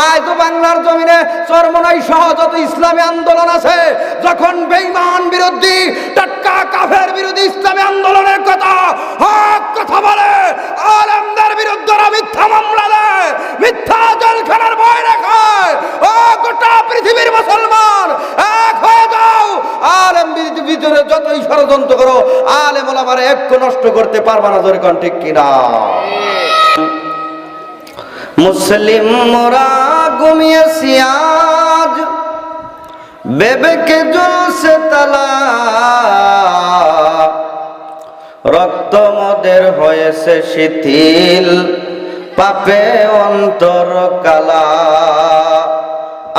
আজ তো বাংলার জমিনে চরমনাই সহ যত ইসলামী আন্দোলন আছে, যখন বেঈমান বিরোধী টাটকা কাফের বিরোধী ইসলামী আন্দোলনের কথা হক কথা বলে, আলেমদের বিরুদ্ধে মিথ্যা মামলা দেয়, মিথ্যা জেলখানার ভয় দেখায়, ও গোটা পৃথিবীর মুসলমান এক হয়ে যাও। আলেম ভিতরে যতই ষড়যন্ত্র করো, আলেম ওলামারে একটু নষ্ট করতে পারবা না। জোরে কোন ঠিক কিনা? মুসলিম মোরা ঘুমিয়েছি আজ, বেবেকে জ্বলছে তালা, রক্ত মদের হয়েছে শিথিল, পাপে অন্তর কালা।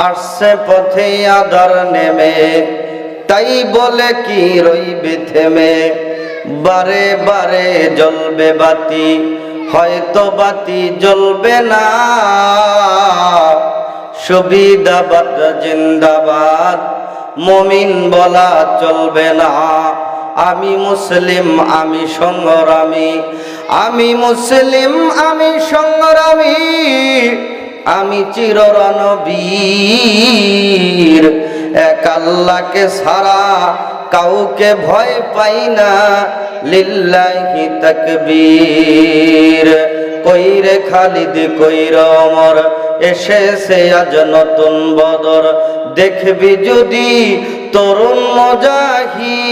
আসছে পথে আধার নেমে, তাই বলে কি রইবে থেমে, বারে বারে জ্বলবে বাতি, হয়তো বাতি জ্বলবে না। সুবিধাবাদ জিন্দাবাদ, মুমিন বলা চলবে না। আমি মুসলিম আমি সংগ্রামী, আমি মুসলিম আমি সংগ্রামী, আমি চিররণবীর। এক আল্লাহকে ছাড়া কাউকে ভয় পাই না, লিল্লাহি তাকবীর। কইরে খালিদ কইরে ওমর, এসেছে আজ নতুন বদর, দেখবি যদি তরুণ মুজাহিদ।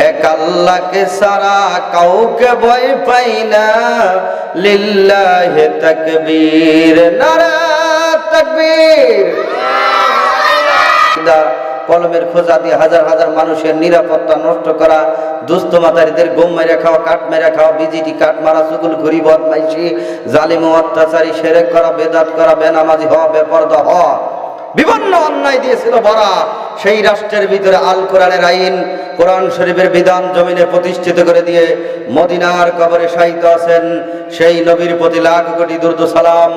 এক আল্লাহকে ছাড়া কাউকে ভয় পাই না, লিল্লাহি তাকবীর। নারা তাকবীর। কলমের খোঁজা দিয়ে হাজার হাজার মানুষের নিরাপত্তা নষ্ট করা, দুস্থ মাতারিদের গম মেরে খাওয়া, কাঠ মেরে খাওয়া, বিজিটি কাঠ মারা, চুগুল ঘুরি বদমাইশি, জালিম ও অত্যাচারী, শিরক করা, বেদাত করা, বেনামাজি হওয়া, বেপরদা হওয়া, বিভিন্ন অন্যায় দিয়েছিল বড়া। সেই রাষ্ট্রের ভিতরে আল কোরআনের আইন, কোরআন শরীফের বিধান জমিনে প্রতিষ্ঠিত করে দিয়ে মদিনার কবরে শায়িত আছেন সেই নবীর প্রতি লাখ কোটি দুরূদ সালাম।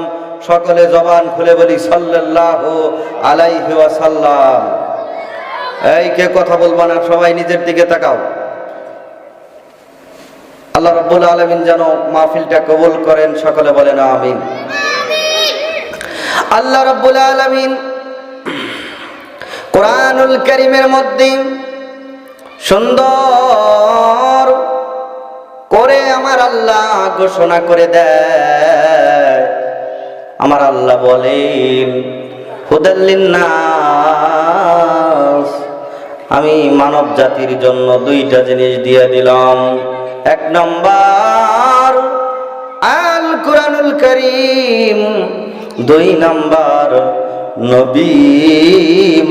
সকলে জবান খুলে বলি সাল্লাল্লাহু আলাইহি ওয়াসাল্লাম। এই কে কথা বলবা না, সবাই নিজের দিকে তাকাও। আল্লাহ রাব্বুল আলামিন যেন মাহফিলটা কবুল করেন, সকলে বলেন আমিন। আল্লাহ রাব্বুল আলামিন কোরআনুল কারীমের মধ্যে সুন্দর করে আমার আল্লাহ ঘোষণা করে দেয়। আমার আল্লাহ বলেন হুদাল লিন্নাস, আমি মানব জাতির জন্য দুইটা জিনিস দিয়ে দিলাম। এক নম্বর আল কোরআনুল কারীম, দুই নম্বর নবী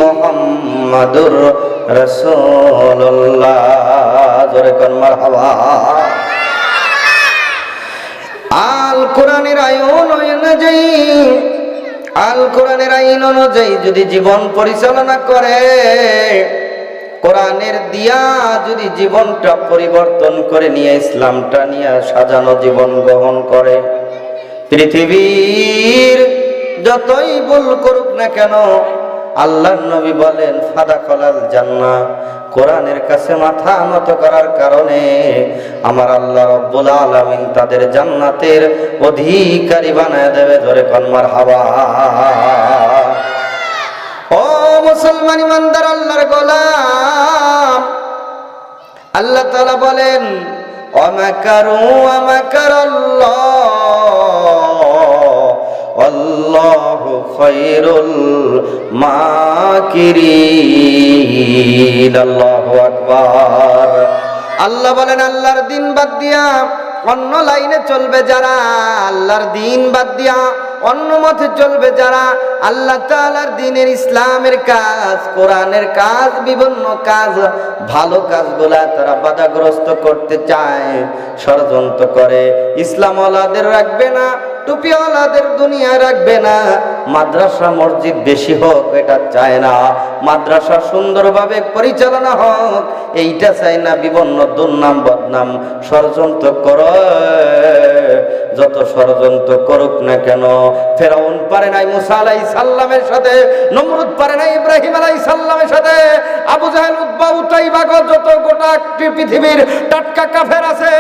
মুহাম্মাদুর রাসূলুল্লাহ। জোরে কোন মারহাবা। আল কোরআনের আইন অনুযায়ী, আল কোরআনের আইন অনুযায়ী যদি জীবন পরিচালনা করে, কোরআনের দিয়া যদি জীবনটা পরিবর্তন করে নিয়ে ইসলামটা নিয়ে সাজানো জীবন গ্রহণ করে, পৃথিবীর যতই ভুল করুক না কেন, আল্লাহর নবী বলেন ফাদাখালাল জান্নাহ। কোরআনের কাছে মাথা নত করার কারণে আমার আল্লাহ রাব্বুল আলামিন তাদের জান্নাতের অধিকারী বানায় দেবে। ধরে কোন মারহাবা। ও মুসলমান ইমানদার আল্লাহর গোলাম, আল্লাহ তাআলা বলেন ওয়ামাকারু ওয়ামাকারাল্লাহ আল্লাহু খায়রুল মাকিরিন। আল্লাহু আকবার। আল্লাহ বলেন আল্লাহর দিন বাদ দিয়া অন্য লাইনে চলবে যারা, আল্লাহর দিন বাদ দিয়া অন্য মতে চলবে যারা, আল্লাহ তাআলার দ্বীনের ইসলামের কাজ, কোরআনের কাজ, বিভিন্ন কাজ, ভালো কাজগুলা তারা বাধাগ্রস্ত করতে চায়, ষড়যন্ত্র করে। ইসলাম ওয়ালাদের রাখবে না, টুপিওয়ালাদের দুনিয়া রাখবে না, মাদ্রাসা মসজিদ বেশি হোক এটা চায় না, মাদ্রাসা সুন্দরভাবে পরিচালনা হোক এইটা চায় না, বিভিন্ন দুর্নাম বদনাম ষড়যন্ত্র করে। যত ষড়যন্ত্র করুক না কেন, ফেরাউন পারে নাই মুসা আলাইহিস সালামের সাথে, নমরুদ পারে নাই ইব্রাহিম আলাইহিস সালামের সাথে, আবু জাহেল উতবা উতাইবা যত গোটা পৃথিবীর টাটকা কাফের আছে,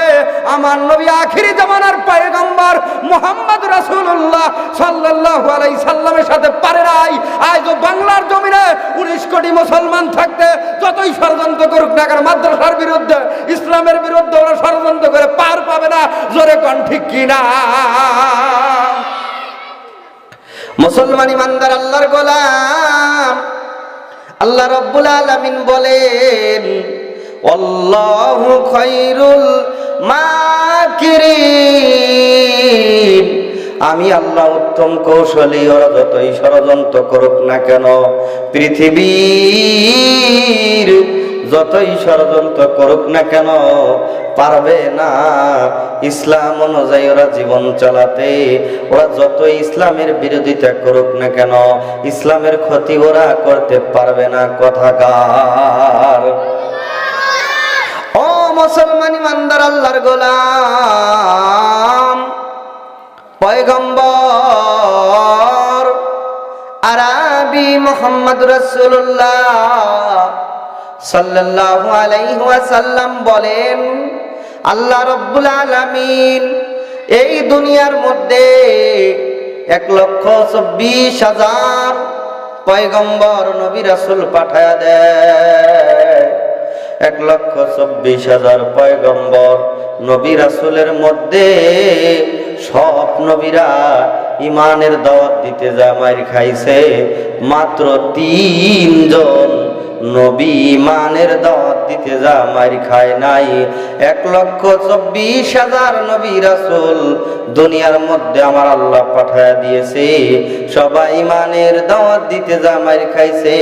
আমার নবী আখিরি জামানার পয়গম্বর মুহাম্মদ রাসূলুল্লাহ সাল্লাল্লাহু আলাইহি সাল্লামের সাথে পারে নাই। আজও বাংলার জমিনে 19 কোটি মুসলমান থাকতে যতই ষড়যন্ত্র করুক না কেন, মাদ্রাসার বিরুদ্ধে, ইসলামের বিরুদ্ধে ওরা ষড়যন্ত্র করে পার পাবে না। জোরে কোন ঠিক কিনা? মুসলমান ইমানদার আল্লাহর গোলাম, আল্লাহ রাব্বুল আলামিন বলেন, আল্লাহু খায়রুল মাকিরিন, আমি আল্লাহ উত্তম কৌশলী। ওরা যতই ষড়যন্ত্র করুক না কেন, পৃথিবীর যতই ষড়যন্ত্র করুক না কেন, পারবে না ইসলাম অনুযায়ী ওরা জীবন চালাতে। ওরা যতই ইসলামের বিরোধিতা করুক না কেন, ইসলামের ক্ষতি ওরা করতে পারবে না। কথাকার। ও মুসলমান ইমানদার আল্লাহর গোলাম, পয়গম্বর আরবি মুহাম্মদ রাসূলুল্লাহ সাল্লাল্লাহু আলাইহি ওয়াসাল্লাম বলেন, আল্লাহ রাব্বুল আলামিন এই দুনিয়ার মধ্যে 1,24,000 পয়গম্বর নবী রাসূল পাঠায়া দেয়। 1,24,000 পয়গম্বর নবী রাসূলের মধ্যে সব নবীরা ইমানের দাওয়াত দিতে যায় মাইর খাইছে। মাত্র 3 জন নবী ইমানের দাওয়াত দিতে যা মাইর খায় নাই। 1,24,000 নবী রাসূল দুনিয়ার মধ্যে আমার আল্লাহ পাঠায়া দিয়েছে, সবাই ইমানের দাওয়াত দিতে যা মাইর খাইছে।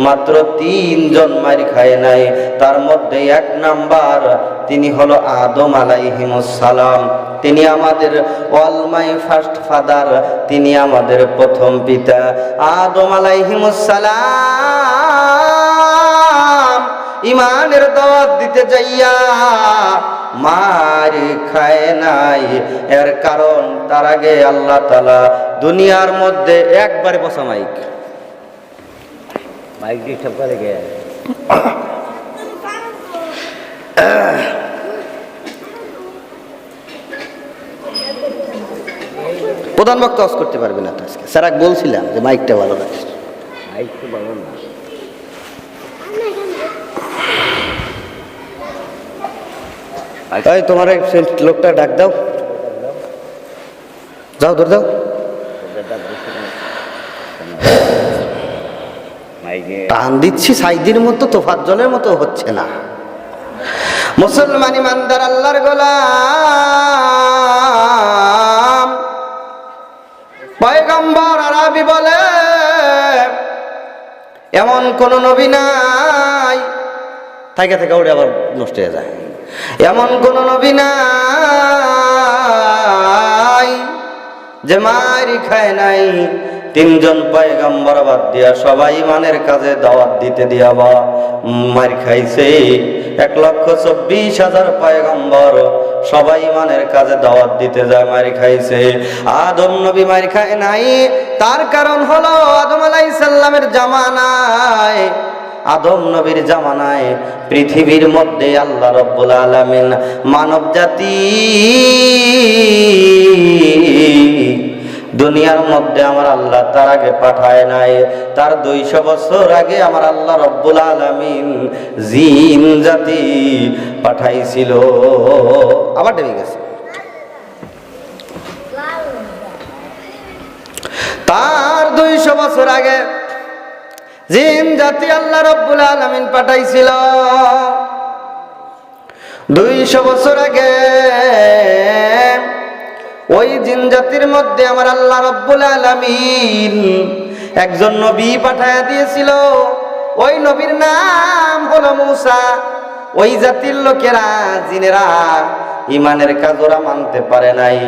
মাত্র 3 জন মাইর খায় নাই। তার মধ্যে 1 নাম্বার, তিনি হলো আদম আলাইহিমুস সালাম। তিনি আমাদের অল মাই ফার্স্ট ফাদার, তিনি আমাদের প্রথম পিতা। আদম আলাইহিমুস সালাম ইমানের দাওয়াত দিতে যাইয়া মার খায় নাই। এর কারণ তার আগে আল্লাহ তাআলা দুনিয়ার মধ্যে একবারে বসা মাইক ডিস্টার্ব করে গে প্রধান বক্তা অস করতে পারবে না আজকে। স্যার বলছিলাম যে মাইকটা ভালো লাগে, মাইক তো ভালো না। এই তোমার লোকটা ডাক দাও, যাও ধর দাও। টান দিচ্ছি সাইদির মতো, তোফাজ্জলের মতো হচ্ছে না। মুসলমান ইমানদার আল্লাহর গোলাম, পয়গম্বর আরবি বলে, এমন কোন নবী নাই, থেকে থেকে ওটা আবার নষ্ট হয়ে যায়। এমন কোন নবী নাই যে মারি খায় নাই। 3 জন পয়গম্বর বাদ দিয়া সবাই ইমানের কাজে দাওয়াত দিতে দিয়া বা মার খাইছে। 1,24,000 পয়গম্বর সবাই ইমানের কাজে দাওয়াত দিতে যায় মার খাইছে। আদম নবী মার খায় নাই। তার কারণ হলো আদম আলাইহিস সালামের জামানায়, আদম নবীর জামানায় পৃথিবীর মধ্যে আল্লাহ রাব্বুল আলামিন মানব জাতি দুনিয়ার মধ্যে আমার আল্লাহ তার আগে পাঠায় নাই। তার 200 বছর আগে আমার আল্লাহ রাব্বুল আলামিন জিন জাতি পাঠাইছিল। আবার ডেবে গেছে। তার 200 বছর আগে জিন জাতি আল্লাহ রাব্বুল আলামিন পাঠাইছিল। 200 বছর আগে ওই জিন জাতির মধ্যে আমার আল্লাহ রাব্বুল আলামিন একজন নবী পাঠায়া দিয়েছিল। ওই নবীর নাম হলো মূসা। ওই জাতির লোকেরা, জিনেরা ইমানের কাজ ওরা মানতে পারে নাই,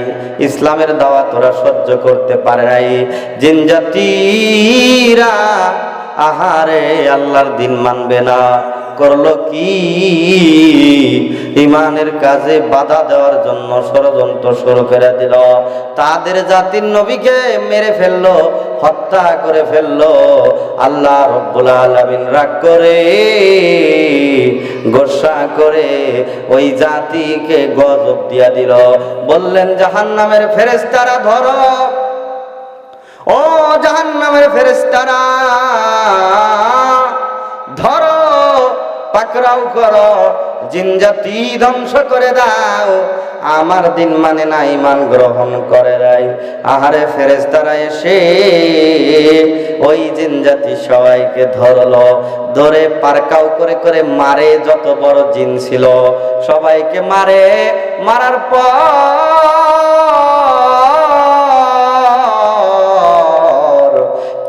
ইসলামের দাওয়াত ওরা সহ্য করতে পারে নাই। জিন জাতিরা আহারে আল্লাহর দিন মানবে না, করলো কি? ইমানের কাজে বাধা দেওয়ার জন্য ষড়যন্ত্র শুরু করে দিল। তাদের জাতির নবীকে মেরে ফেললো, হত্যা করে ফেললো। আল্লাহ রাব্বুল আলামিন রাগ করে, গোসা করে ওই জাতিকে গজব দিয়া দিল। বললেন, জাহান্নামের ফেরেশতারা ধরো, জাহান্নামের ফেরেশতারা ধরো, পাকড়াও করো, জিনজাতি ধ্বংস করে দাও, আমার দিন মানে না, ঈমান গ্রহণ করে নাই। আহারে ফেরেশতারা এসে ওই জিনজাতি সবাইকে ধরলো, ধরে পারকাও করে করে মারে, যত বড় জিন ছিল সবাইকে মারে। মারার পর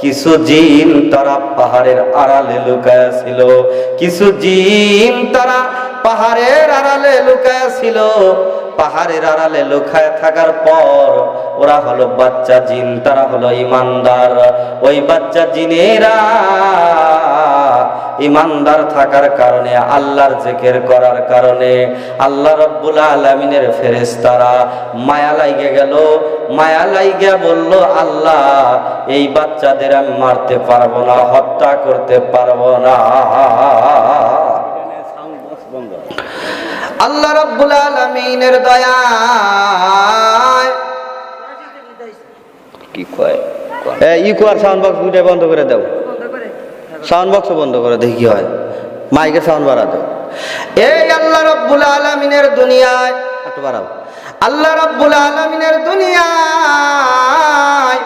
কিছু জিন তারা পাহাড়ের আড়ালে লুকায়া ছিল, কিছু জিন তারা পাহাড়ের আড়ালে লুকায়া ছিল। পাহাড়ের আড়ালে লুকায় থাকার পর ওরা হলো বাচ্চা জিন, তারা হলো ইমানদার। ওই বাচ্চা জিনেরা ইমানদার থাকার কারণে, আল্লাহর জিকির করার কারণে আল্লাহ রাব্বুল আলামিনের ফেরেশতারা মায়া লাগে গেল। মায়া লাইগা বলল, আল্লাহ এই বাচ্চাদের আমি মারতে পারবো না, হত্যা করতে পারবো না। আল্লাহ রাব্বুল আলামিনের দয়ায় কি কয় ইকুয়ার সাউন্ড বক্স দুইটা বন্ধ করে দাও, সাউন্ড বক্স বন্ধ করে দেখি কি হয়, মাইকের সাউন্ড বাড়া দাও। এই আল্লাহ রাব্বুল আলামিনের দুনিয়ায় একটু বাড়াও। আল্লাহ রাব্বুল আলামিনের দুনিয়ায়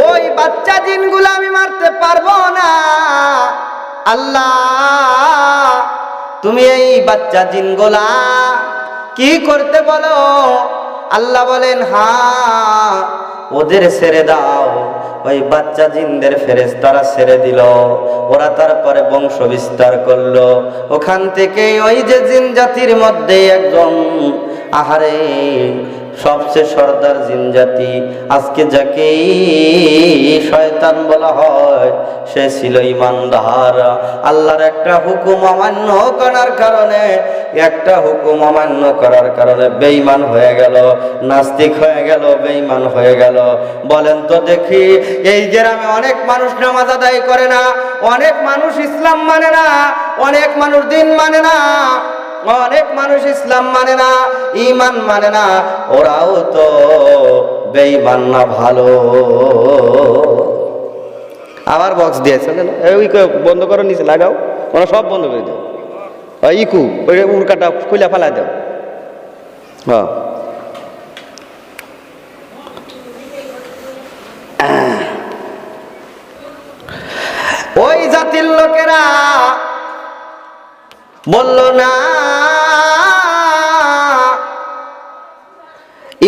ওই বাচ্চা জিনগুলো আমি মারতে পারবো না। আল্লাহ তুমি এই বাচ্চা জিনগুলা কি করতে বলো? আল্লাহ বলেন, হ্যাঁ ওদের ছেড়ে দাও। ওই বাচ্চা জিনদের ফেরেশতারা ছেড়ে দিল। ওরা তারপরে বংশ বিস্তার করলো। ওখান থেকে ওই যে জিন জাতির মধ্যে একজন, আহারে সবচেয়ে সর্দার জিন জাতি, আজকে যাকে শয়তান বলা হয়, সে ছিল ইমানদার। আল্লাহর একটা হুকুম অমান্য করার কারণে, একটা হুকুম অমান্য করার কারণে বেঈমান হয়ে গেল, নাস্তিক হয়ে গেল, বেঈমান হয়ে গেল। বলেন তো দেখি, এই গ্রামে অনেক মানুষ নামাজ আদায় করে না, অনেক মানুষ ইসলাম মানে না, অনেক মানুষ দিন মানে না, অনেক মানুষ ইসলাম মানে না, ঈমান মানে না, ওরাও তো বেঈমান না ভালো? আবার বক্স দিয়েছে, ওই বন্ধ করো, নিচে লাগাও, ওরা সব বন্ধ করে দাও। ইকু ওই উড়কাটা খুলে ফেলা দাও। হ্যাঁ ওই জাতির লোকেরা বলল না,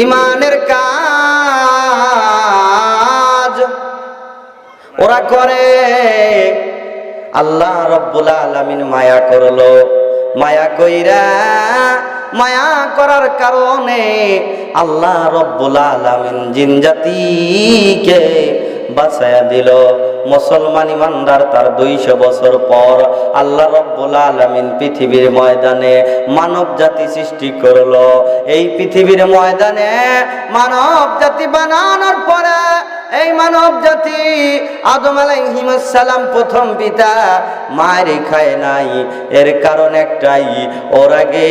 ইমানের কাজ ওরা করে। আল্লাহ রাব্বুল আলামিন মায়া করলো, মায়া কইরা, মায়া করার কারণে আল্লাহ রাব্বুল আলামিন জিন জাতিকে বাঁচায়া দিল। মুসলমান ইমানদার তার 200 বছর পর আল্লাহ রাব্বুল আলামিন পৃথিবীর ময়দানে মানব জাতি সৃষ্টি করলো। এই পৃথিবীর ময়দানে মানব জাতি বানানোর পরে এই মানব জাতি আদম আলাইহিস সালাম প্রথম পিতা, মায়ের খায় নাই। এর কারণ একটাই, ওর আগে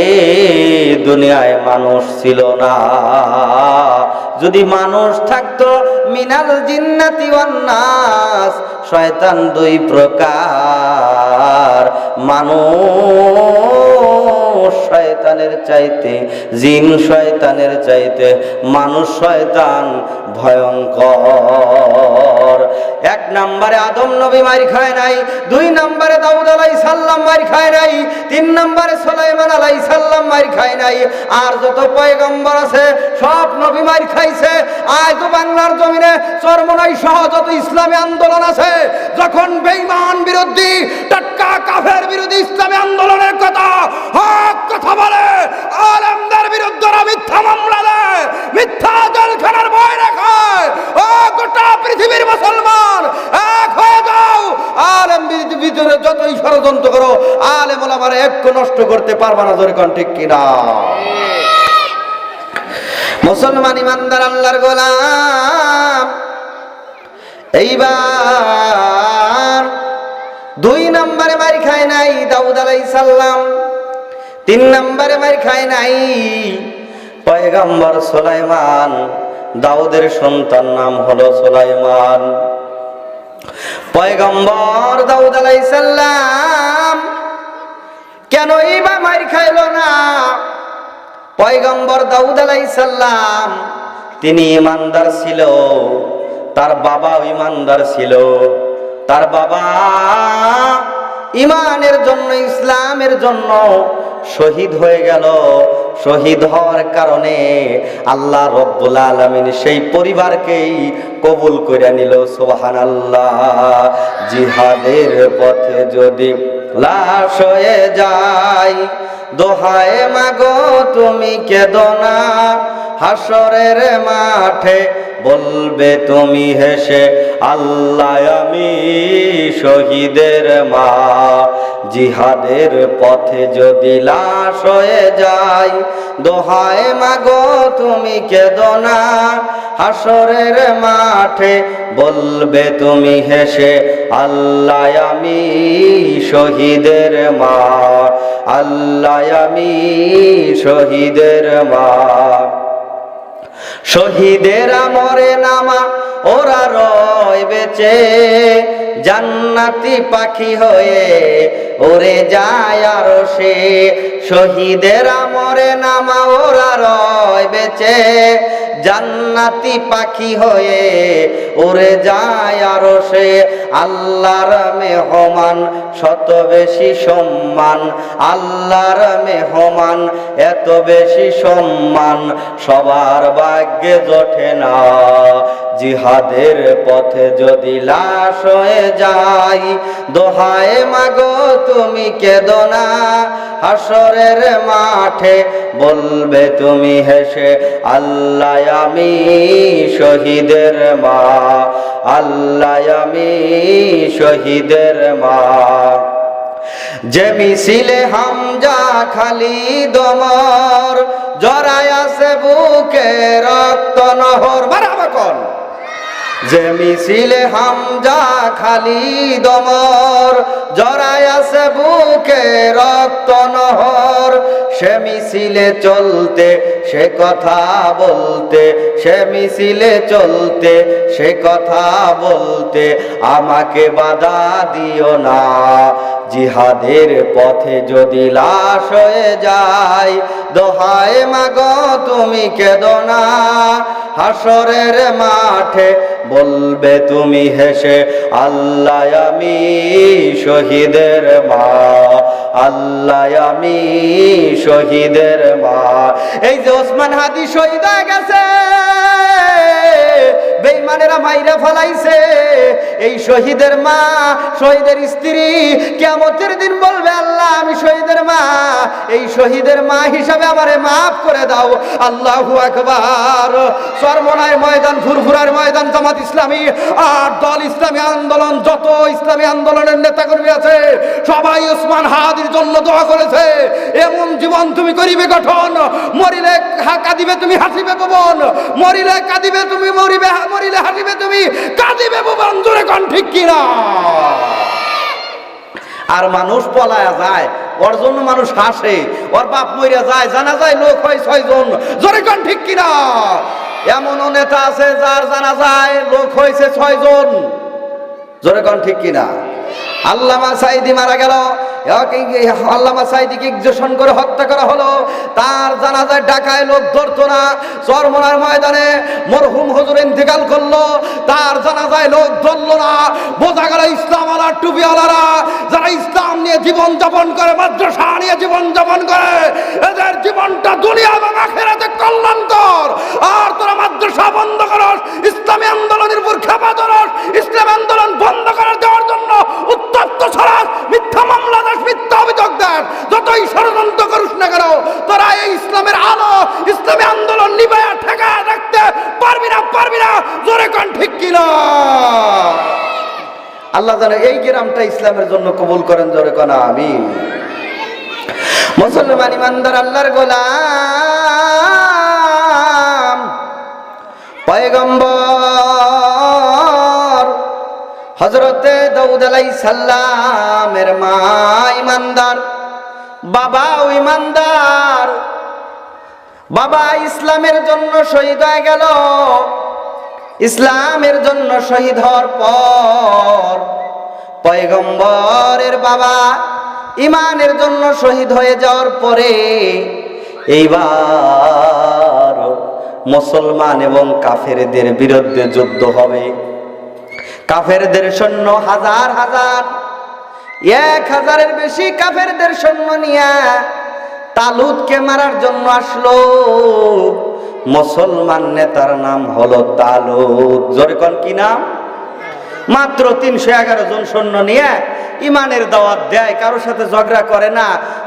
দুনিয়ায় মানুষ ছিল না। যদি মানুষ থাকতো, মিনাল জিন্নাতি ওয়ান নাস, শয়তান 2 প্রকার, মানুষ শয়তানের চাইতে, জিন শয়তানের চাইতে মানুষ শয়তান ভয়ঙ্কর। 1 নম্বরে আদম নবী মার খায় নাই, 2 নম্বরে দাউদ আলাইহিস সালাম মার খায় নাই, 3 নম্বরে সুলাইমান আলাইহিস সালাম মার খায় নাই। আর যত পয়গম্বর আছে সব নবী মার খাইছে। আজ তো বাংলার জমিনে চরমনাই সহ যত ইসলামী আন্দোলন আছে, যখন বেঈমান বিরোধী, টাটকা কাফের বিরোধী ইসলামী আন্দোলনের কথা, হক কথা বলে, আলেমদের বিরুদ্ধে মিথ্যা মামলা দেয়, মিথ্যা জেলখানার ভয় রাখায়, ও গোটা পৃথিবীর মুসলমান এক হয়ে যাও। আলেম ভিতরে যতই ষড়যন্ত্র করো, আলেম ওলামারে একটু নষ্ট করতে পারবা না। জোরে কোন ঠিক কিনা? মুসলমান ইমানদার আল্লাহর গোলাম। এইবার 2 নম্বরে মার খায় নাই দাউদ আলাইহিস সালাম, 3 নম্বরে মার খায় নাই পয়গম্বর সুলাইমান, দাউদের সন্তান নাম হলো সুলাইমান। পয়গম্বর দাউদ আলাইহিস সালাম কেনই বা মার খাইলো না? পয়গম্বর দাউদ আলাইহিস সালাম তিনি ঈমানদার ছিল, তার বাবা ঈমানদার ছিল। তার বাবা ঈমানের জন্য, ইসলামের জন্য শহীদ হয়ে গেল। শহীদ হওয়ার কারণে আল্লাহ রব্বুল আলামিন সেই পরিবারকেই কবুল করে নিল। সুবহানাল্লাহ। জিহাদের পথে যদি লাশ হয়ে যায়, দোহায় মাগো তুমি কেঁদো না, হাসরের মাঠে বলবে তুমি হেসে আল্লাহ আমি শহীদের মা। জিহাদের পথে যদি লাশ হয়ে যায়, দোহায় মাগো তুমি কেঁদো না, হাসরের মাঠে বলবে তুমি হেসে আল্লাহ আমি শহীদের মা, আল্লাহ আমি শহীদের মা। শহীদেরা মরে নামা ওরা রয় বেঁচে, জান্নাতি পাখি হয়ে ওরে যায় আরশে। শহীদেরা মরে নামা ওরা রয় বেঁচে, জান্নাতি পাখি হয়ে উড়ে যায় আরশে। আল্লাহর মেহমান শত বেশি সম্মান, আল্লাহর মেহমান এত বেশি সম্মান সবার ভাগ্যে জোটে না। জিহাদের পথে যদি লাশ হয়ে যায়, দোহায় মাগো তুমি কেঁদো না, হাসরের মাঠে বলবে তুমি হেসে আল্লাহ আমি শহীদের মা, আল্লাহ আমি শহীদের মা। যে মিছিলে হামজা খালিদ ওমর, জড়ায় আছে বুকে রক্ত নহর। বারবার কোন যে মিছিলে হামজা খালিদ ওমর, জড়ায় আছে বুকে রক্ত নহর। সে মিছিলে চলতে সে কথা বলতে, সে মিছিলে চলতে সে কথা বলতে আমাকে বাধা দিও না। জিহাদের পথে যদি লাশ হয়ে যায়, দোহায় মাগো তুমি কেঁদো না, হাসরের মাঠে বলবে তুমি হেসে আল্লাহ আমি শহীদের মা, আল্লাহ আমি শহীদের মা। এই যে ওসমান হাদি শহীদ হয়ে গেছে, বেঈমানেরা মাইরা ফলাইছে, এই শহীদের মা, শহীদের স্ত্রী কিয়ামতের দিন বলবে আল্লাহ আমি শহীদের মা, এই শহীদের মা হিসাবে আমারে মাফ করে দাও। আল্লাহু আকবার। চরমনায় ময়দান, ফুরফুরার ময়দান, জামাত ইসলামী আর দল ইসলামী আন্দোলন, যত ইসলামী আন্দোলনের নেতাকর্মী আছে সবাই ওসমান হাদির জন্য দোয়া করেছে। এমন জীবন তুমি করিবে গঠন, মরিলে কাঁদিবে তুমি হাসিবে ভুবন, মরিলে কাঁদিবে তুমি মরিবে, মরিলে হাসিবে তুমি কাঁদিবে ভুবন। জোরে কোন ঠিক কিনা? আর মানুষ পলায়া যায়, ওর জন্য মানুষ হাসে, ওর বাপ মরিয়া যায়, জানা যায় লোক হয় 6 জন। জোরে কোন ঠিক কিনা? এমনও নেতা আছে যার জানা যায় লোক হয়েছে 6 জন। জোরে কোন ঠিক কিনা? আল্লামা সাঈদী মারা গেল, আল্লামা সাঈদীকে ইনজেকশন করে হত্যা করা হলো, তার জানাজায় ঢাকায় লোক ধরতো না। চরমনার ময়দানে মরহুম হুজুর ইন্তেকাল করলো, তার জানাজায় লোক ধরলো না। বোঝা গেল ইসলামওয়ালা টুপিওয়ালারা যারা ইসলাম নিয়ে জীবন যাপন করে, মাদ্রাসা নিয়ে জীবন যাপন করে, এদের জীবনটা দুনিয়া এবং আখিরাতে কল্যাণকর। আর তোরা মাদ্রাসা বন্ধ করস, ইসলামী আন্দোলনের উপর খেপা ধরস, ইসলামী আন্দোলন বন্ধ করে দেওয়ার জন্য উত্তপ্ত ছড়াস, মিথ্যা মামলা দাস, মিথ্যা অভিযোগ দাস, যতই ষড়যন্ত্র করুস না কেন, তোরা এই ইসলামের আলো, ইসলামী আন্দোলন নিভায়া ঠেকায় রাখতে পারবি না, পারবি না। জোরে কোন ঠিক কিনা? আল্লাহ জানে এই গ্রামটা ইসলামের জন্য কবুল করেন। জোরে কোন আমিন। মুসলমান ইমানদার আল্লাহর গোলাম, পয়গম্বর হযরতে দাউদ আলাইহিস সালামের মা ইমানদার, বাবাও ইমানদার। বাবা ইসলামের জন্য শহীদ হয়ে গেল। ইসলামের জন্য শহীদ হওয়ার পর পয়গম্বরের বাবা ইমানের জন্য শহীদ হয়ে যাওয়ার পরে এইবার মুসলমান এবং কাফেরদের বিরুদ্ধে যুদ্ধ হবে। কাফেরদের সৈন্য হাজার হাজার, 1000-এর বেশি কাফেরদের সৈন্য নিয়ে তালুতকে মারার জন্য আসলো। মুসলমান নেতার নাম হলো তালুত। জোরে কোন কি নাম? মাত্র 311 জন সৈন্য নিয়ে ইমানের দাওয়াত দেয়, কারোর সাথে ঝগড়া করে না,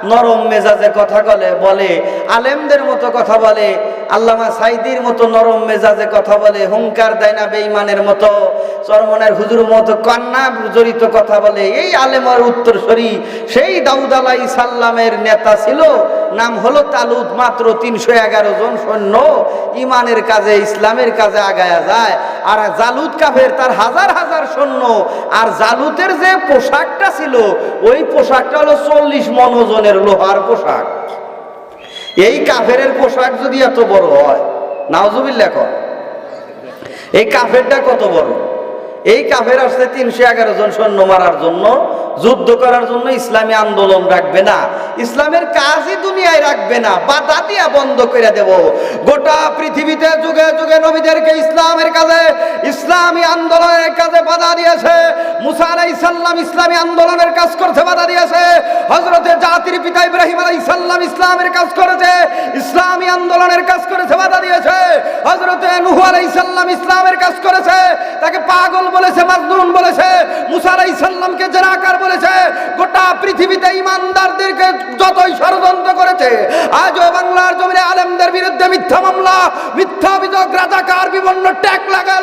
নরম মেজাজে কথা বলে, আলেমদের মতো কথা বলে, আল্লামা সাইদির মতো নরম মেজাজে কথা বলে, হুঙ্কার দেয় না বেঈমানের মতো, চরমনের হুজুর মতো কান্না জড়িত কথা বলে। এই আলেমের উত্তরসূরি সেই দাউদ আলাইহিস সালামের নেতা ছিল, নাম হলো তালুত। মাত্র 311 জন সৈন্য ইমানের কাজে, ইসলামের কাজে আগায়া যায়। আর জালুত কাফের, তার হাজার হাজার সৈন্য। আর জালুতের যে পোশাকটা ছিল, ওই পোশাকটা হলো 40 মণ ওজনের লোহার পোশাক। এই কাফেরের পোশাক যদি এত বড় হয়, নাউজুবিল্লাহ কর, এই কাফেরটা কত বড়! এই কাফের আসছে 311 জন সৈন্য মারার জন্য, যুদ্ধ করার জন্য। ইসলামী আন্দোলন রাখবে না, ইসলামের কাজই দুনিয়ায় রাখবে না, বাধা দিয়া বন্ধ করে দেব। গোটা পৃথিবীতে যুগে যুগে নবীদেরকে ইসলামের কাজে, ইসলামী আন্দোলনের কাজে বাধা দিয়েছে। মুসা আলাইহিস সালাম ইসলামী আন্দোলনের কাজ করতে বাধা দিয়েছে। হযরতে জাতির পিতা ইব্রাহিম আলাইহিস সালাম ইসলামের কাজ করেছে, ইসলামী আন্দোলনের কাজ করেছে, বাধা দিয়েছে। হযরতে নূহ আলাইহিস সালাম ইসলামের কাজ করেছে, তাকে পাগল বলেছে, মাজনুন বলেছে। মুসা আলাইহিস সালামকে জারাকার বলেছে। গোটা পৃথিবীতে ইমানদারদেরকে যতই ষড়যন্ত্র করেছে, আজও বাংলার জমিনে আলেমদের বিরুদ্ধে মিথ্যা মামলা, মিথ্যা অভিযোগ, রাজাকার বিভিন্ন ট্যাগ লাগা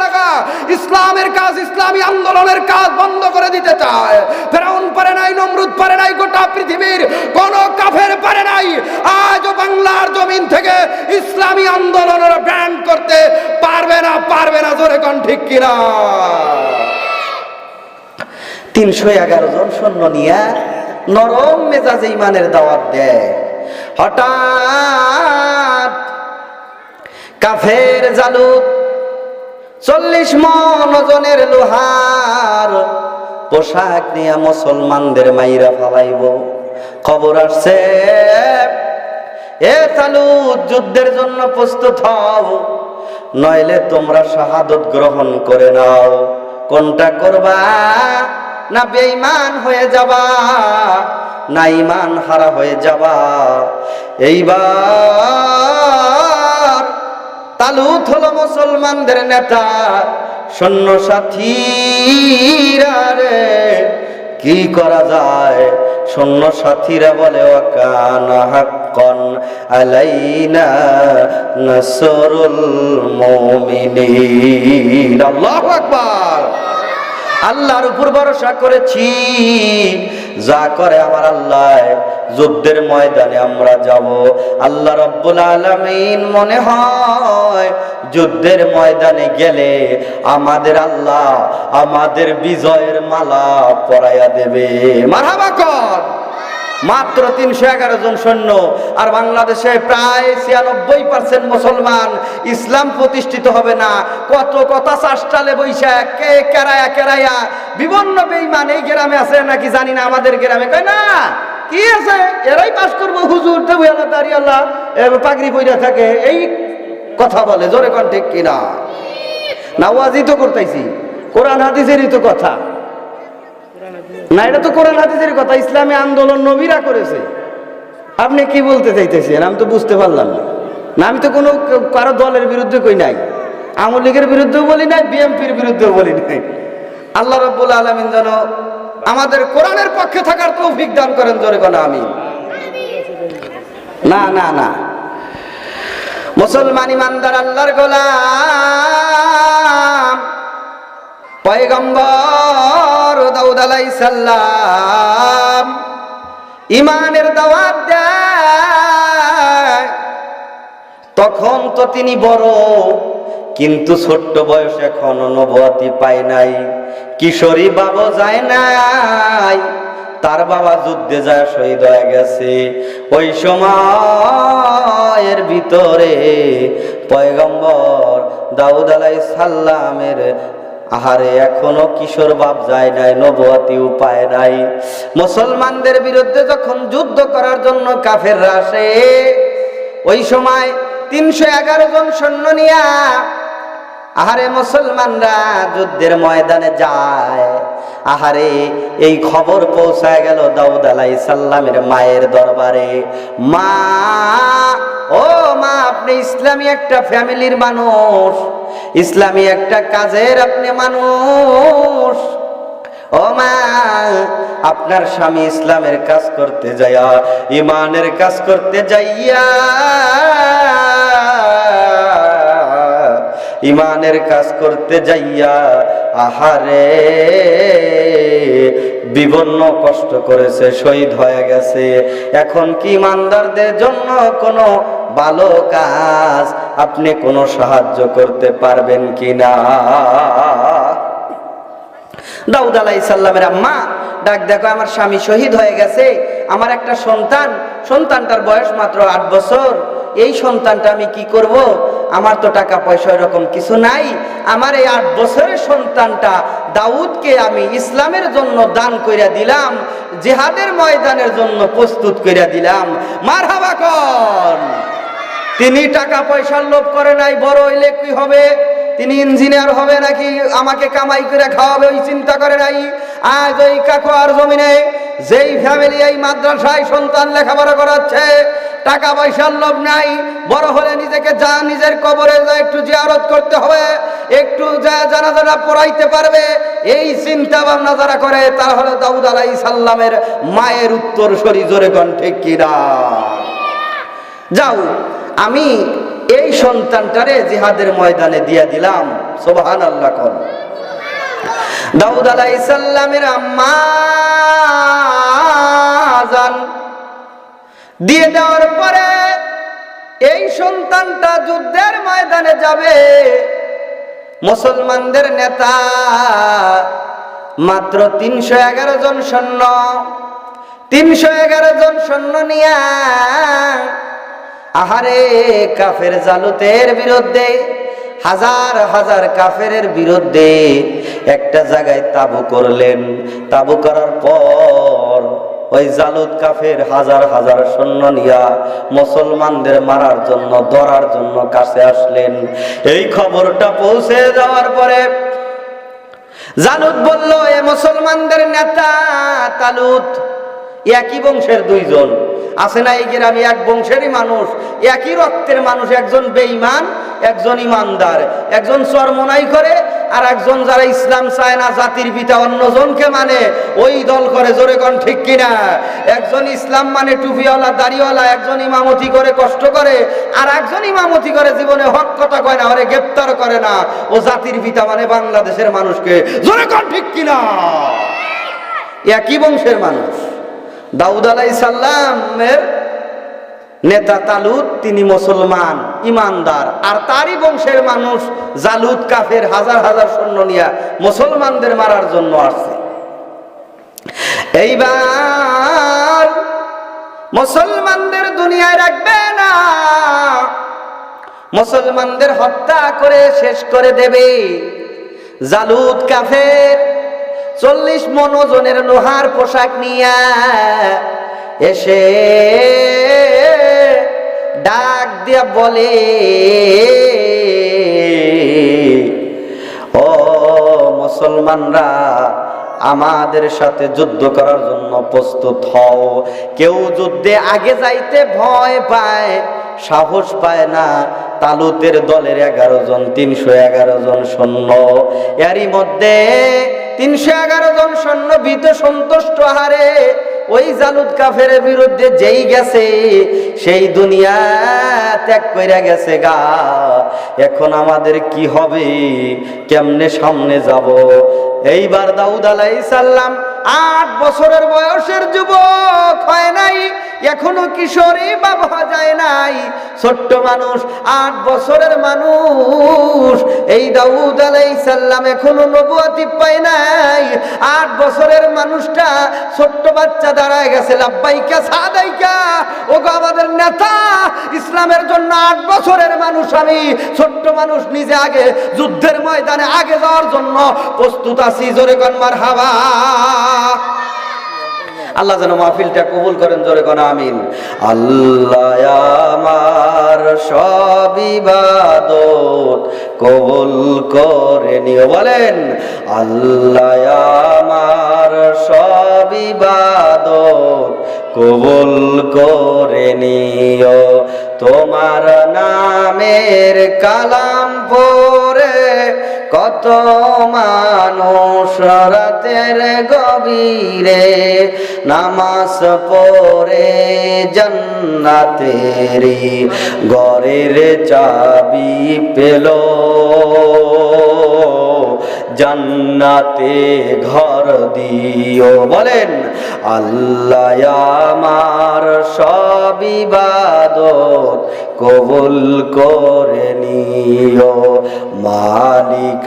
ইসলামের কাজ, ইসলামী আন্দোলনের কাজ বন্ধ করে দিতে চায়। ফেরাউন পারে নাই, নমরুদ পারে নাই, গোটা পৃথিবীর কোন কাফের পারে নাই আজও বাংলার জমিন থেকে ইসলামী আন্দোলনের ব্যান করতে পারবে না। জোরে কোন ঠিক কিনা? 311 জন সৈন্য নিয়ে নরম মেজাজে ইমানের দাওয়াত দেয়। হঠাৎ কাফের জালুত 40 মণ ওজনের লোহার পোশাক নিয়ে মুসলমানদের মাইরা ফালাইব। খবর আসছে, এ তালুত, যুদ্ধের জন্য প্রস্তুত হও, নইলে তোমরা শাহাদত গ্রহণ করে নাও। কোনটা করবা? না বেঈমান হয়ে যাবা, না ঈমান হারা হয়ে যাবা। এইবার তালুত হলো মুসলমানদের নেতা। সৈন্য সাথীরা রে, কি করা যায়? সৈন্য সাথীরা বলে, ওয়াকানা হাক্কান আলাইনা নাসরুল মুমিনিন। আল্লাহু আকবার। আল্লাহর উপর ভরসা করেছি, যা করে আমার আল্লাহ, যুদ্ধের ময়দানে আমরা যাব। আল্লাহ রাব্বুল আলামিন মনে হয় যুদ্ধের ময়দানে গেলে আমাদের আল্লাহ আমাদের বিজয়ের মালা পরাইয়া দেবে। মারহাবা কর। মাত্র 311 জন সৈন্য, আর বাংলাদেশে প্রায় 96% মুসলমান। ইসলাম প্রতিষ্ঠিত হবে না। কত কথা চাষটালে বৈশা কে কেরায়া বিভিন্ন বেঈমান এই গ্রামে আছে নাকি জানি না, আমাদের গ্রামে কয় না কি আছে, এরাই পাস করবো, হুজুর দেবুয়ালা দাঁড়িয়ালা পাগড়ি পইরা থাকে, এই কথা বলে। জোরে কোন ঠিক কিনা? না ওয়াজি তো করতেছি, কোরআন হাদিসেরই তো কথা না, এটা তো কোরআন হাদিসের কথা। ইসলামী আন্দোলন নবীরা করেছে। আপনি কি বলতে চাইতেছেন আমি তো বুঝতে পারলাম না। না, আমি তো কোনো কারো দলের বিরুদ্ধে কই নাই, আওয়ামী লীগের বিরুদ্ধেও বলি নাই, বিএনপির বিরুদ্ধেও বলি নাই। আল্লাহ রাব্বুল আলামিন যেন আমাদের কোরআনের পক্ষে থাকার তৌফিক দান করেন। জোরে কোন আমিন। না না না, মুসলমান ইমানদার আল্লাহর গোলাম পয়গম্বর দাউদ আলাইহিস সালাম ইমানের দাওয়াত দেয়। তখন তো তিনি বড়, কিন্তু ছোট্ট বয়স, এখনো নবুয়তি পায় নাই, কিশোরী বাবু যায় নাই, তার বাবা যুদ্ধে যায় শহীদ হয়ে গেছে। ওই সময়ের ভিতরে পয়গম্বর দাউদ আলাইহিস সালামের আহারে এখনো কিশোর বাপ যায় নাই, নবুয়তি উপায় নাই। মুসলমানদের বিরুদ্ধে যখন যুদ্ধ করার জন্য কাফেররা আসে, ওই সময় 311 জন সৈন্য নিয়া আহারে মুসলমানরা যুদ্ধের ময়দানে যায়। আহারে এই খবর পৌঁছায় গেল দাউদ আলাইহিস সালামের মায়ের দরবারে। মা, ও মা, আপনি ইসলামী একটা ফ্যামিলির মানুষ, ইসলামী একটা কাজের আপনি মানুষ। ও মা, আপনার স্বামী ইসলামের কাজ করতে যাইয়া, ইমানের কাজ করতে যাইয়া, ইমানের কাজ করতে যাইয়া আহারে বিবর্ণ কষ্ট করেছে, শহীদ হয়ে গেছে। এখন কি ইমানদারদের জন্য কোনো ভালো কাজ আপনি কোনো সাহায্য করতে পারবেন কিনা? দাউদ আলাইহিস সালামের আম্মা ডাক দেখো, আমার স্বামী শহীদ হয়ে গেছে, আমার একটা সন্তানটার বয়স মাত্র 8 বছর। এই সন্তানটা আমি কি করব? আমার তো টাকা পয়সা এরকম কিছু নাই। আমার এই 8 বছরের সন্তানটা দাউদকে আমি ইসলামের জন্য দান কইরা দিলাম, জিহাদের ময়দানের জন্য প্রস্তুত কইরা দিলাম। মারহাবা কর। তিনি টাকা পয়সার লোভ করে নাই, বড় হইলে কি হবে, তিনি ইঞ্জিনিয়ার হবে নাকি আমাকে কামাই করে খাওয়াবে ওই চিন্তা করে নাই। আজ ওই কাকোয়ার জমিনে যেই ফ্যামিলি এই মাদ্রাসায় সন্তান লেখাপড়া করাচ্ছে, টাকা পয়সার লোভ নাই, বড় হলে নিজেকে নিজের কবরে যা একটু জিয়ারত করতে হবে, একটু জানাজানা পড়াইতে পারবে, এই চিন্তা ভাবনা যারা করে তারা হলো দাউদ আলাইহিস সালামের মায়ের উত্তরসূরি। জোরে কোন ঠিক কিনা? যাও, আমি এই সন্তানটারে জিহাদের ময়দানে দিয়ে দিলাম। সুবহানাল্লাহ কোন। দাউদ আলাইহিস সালামের আম্মা জান দিয়ে দেওয়ার পরে এই সন্তানটা যুদ্ধের ময়দানে যাবে। মুসলমানদের নেতা মাত্র 311 জন সৈন্য, 311 জন সৈন্য নিয়া আহারে কাফের জালুতের বিরুদ্ধে, হাজার হাজার কাফেরের বিরুদ্ধে একটা জায়গায় তাবু করলেন। তাবু করার পর ওই জালুত কাফের হাজার হাজার সৈন্য নিয়া মুসলমানদের মারার জন্য, ধরার জন্য কাছে আসলেন। এই খবরটা পৌঁছে যাওয়ার পরে জালুত বলল, এ মুসলমানদের নেতা তালুত, একই বংশের 2 জন আছে না এই গ্রামে, এক বংশেরই মানুষ, একই রক্তের মানুষ, একজন বেঈমান, একজন ইমানদার, একজন চরমনাই করে আর একজন যারা ইসলাম চায় না, জাতির পিতা অন্যজনকে মানে ওই দল করে। জোরে কোন ঠিক কিনা? একজন ইসলাম মানে টুপিওয়ালা দাড়িওয়ালা, একজন ইমামতি করে কষ্ট করে, আর একজন ইমামতি করে জীবনে হক কথা কয় না, ওরে গ্রেফতার করে না। ও জাতির পিতা মানে বাংলাদেশের মানুষকে। জোরে কোন ঠিক কিনা? একই বংশের মানুষ। দাউদ আলাইহিস সালামের নেতা তালুত, তিনি মুসলমান ইমানদার, আর তারই বংশের মানুষ জালুত কাফের হাজার হাজার সৈন্য নিয়ে মুসলমানদের মারার জন্য আসছে। এইবার মুসলমানদের দুনিয়ায় রাখবে না, মুসলমানদের হত্যা করে শেষ করে দেবে। জালুত কাফের 40 মণ ওজনের লোহার পোশাক নিয়ে এসে ডাক দিয়া বলে, ও মুসলমানরা, আমাদের সাথে যুদ্ধ করার জন্য প্রস্তুত হও। কেউ যুদ্ধে আগে যাইতে ভয় পায়, সাহস পায় না। তালুতের দলের 11 জন, 311 জন সৈন্য, এরই মধ্যে 311 জন সৈন্য ভীত সন্তুষ্ট হারে ওই জালুত কাফের বিরুদ্ধে যেই গেছে, সেই দুনিয়া ত্যাগ কইরা গেছে গা। এখন আমাদের কি হবে, কেমনে সামনে যাব? এইবার দাউদ আলাইহিস সালাম 8 বছরের বয়সের যুবক হয় নাই, এখনো কিশোরী বাবা যায় নাই, ছোট্ট মানুষ, 8 বছরের মানুষ। এই দাউদ আলাইহিস সালাম এখনো নবুয়তি পায় নাই। 8 বছরের মানুষটা, ছোট্ট বাচ্চা দাঁড়ায় গেছে, লাব্বাইকা সাদাইকা, ওগো আমাদের নেতা, ইসলামের জন্য 8 বছরের মানুষ আমি, ছোট্ট মানুষ, নিজে আগে যুদ্ধের ময়দানে আগে যাওয়ার জন্য প্রস্তুত আছি। জোরে কোন মারহাবা। আল্লাহ যেন মাহফিলটা কবুল করেন, জোরে কোন আমিন। আল্লাহ আমার সব ইবাদত কবুল করে নিও, বলেন আল্লাহ আমার সব ইবাদত কবুল করে নিও। তোমার নামের কালাম পড়ে কত মানুষ রাতের গভীরে নামাজ পড়ে জান্নাতেরি ঘরের চাবি পেল, জান্নাতে ঘর দিও, বলেন আল্লাহ আমার সব ইবাদত কবুল করে নিও। মালিক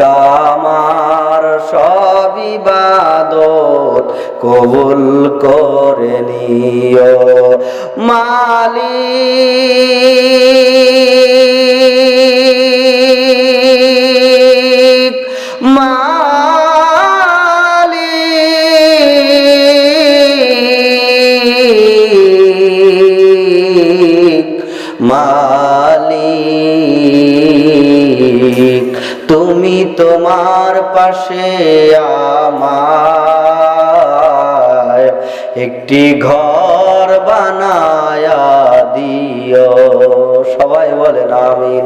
আমার সব ইবাদত কবুল করে নিও। মালিক মালিক তুমি তোমার পাশে আমায় একটি ঘর বানায়া দিও। সবাই বলেন আমিন।